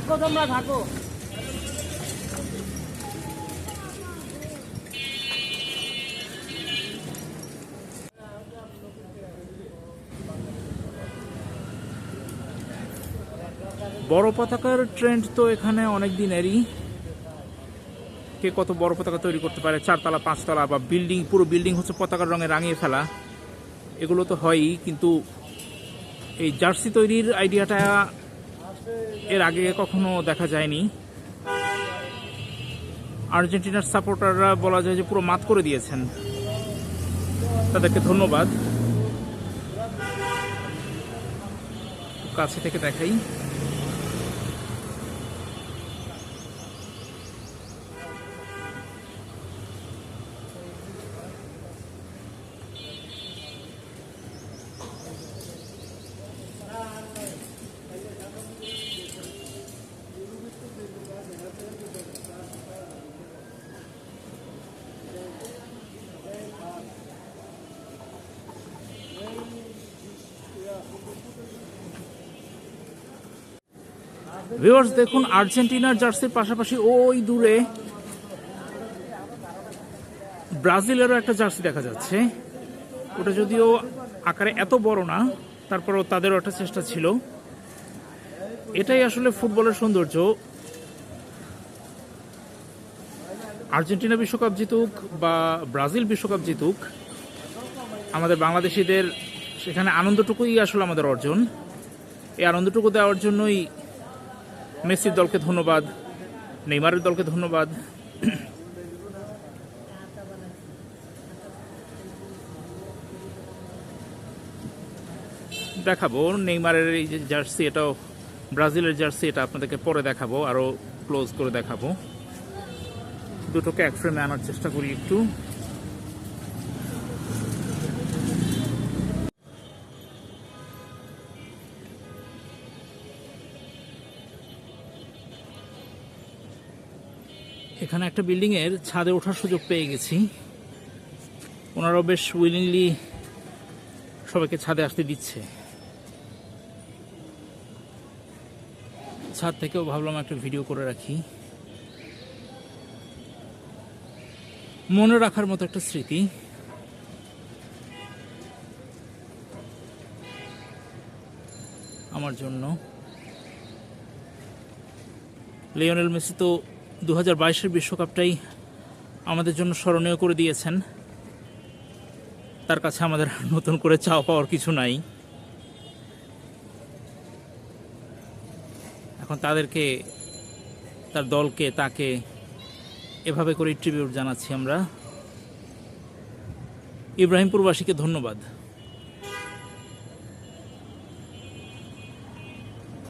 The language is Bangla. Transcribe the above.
থাকো তোমরা থাকো। বড় পতাকার ট্রেন্ড তো এখানে অনেক দিনেরই। কে কত বড় পতাকা তৈরি করতে পারে, 4 তলা 5 তলা বা বিল্ডিং, পুরো বিল্ডিং হচ্ছে পতাকার রঙে রাঙিয়ে ফেলা, এগুলো তো হয়ই। কিন্তু এই জার্সি তৈরির আইডিয়াটা এর আগে কখনো দেখা যায়নি। আর্জেন্টিনার সাপোর্টাররা বলা যায় যে পুরো মাত করে দিয়েছেন, তাদেরকে ধন্যবাদ। কাছে থেকে দেখাই। ভিউয়ার্স দেখুন, আর্জেন্টিনার জার্সির পাশাপাশি ওই দূরে ব্রাজিলেরও একটা জার্সি দেখা যাচ্ছে। ওটা যদিও আকারে এত বড় না, তারপরও তাদেরও একটা চেষ্টা ছিল। এটাই আসলে ফুটবলের সৌন্দর্য। আর্জেন্টিনা বিশ্বকাপ জিতুক বা ব্রাজিল বিশ্বকাপ জিতুক, আমাদের বাংলাদেশিদের সেখানে আনন্দটুকুই আসলে আমাদের অর্জন। এই আনন্দটুকু দেওয়ার জন্যই মেসির দলকে ধন্যবাদ, নেইমারের দলকে ধন্যবাদ। দেখাবো নেইমারের এই যে জার্সি, এটাও ব্রাজিলের জার্সি, এটা আপনাদেরকে পরে দেখাবো, আরো ক্লোজ করে দেখাবো। দুটোকে এক ফ্রেমে আনার চেষ্টা করি একটু। এখানে একটা বিল্ডিং এর ছাদে ওঠার সুযোগ পেয়ে গেছি। ওনারাও বেশ উইলিংলি সবাইকে ছাদে আসতে দিচ্ছে। ছাদ থেকেও ভাবলাম একটা ভিডিও করে রাখি, মনে রাখার মতো একটা স্মৃতি। আমার জন্য লিওনেল মেসি তো 2022-এর বিশ্বকাপটাই আমাদের জন্য স্মরণীয় করে দিয়েছেন। তার কাছে আমাদের নতুন করে চাওয়া পাওয়ার কিছু নাই। এখন তাদেরকে, তার দলকে, তাকে এভাবে করে ট্রিবিউট জানাচ্ছি আমরা। ইব্রাহিমপুরবাসীকে ধন্যবাদ।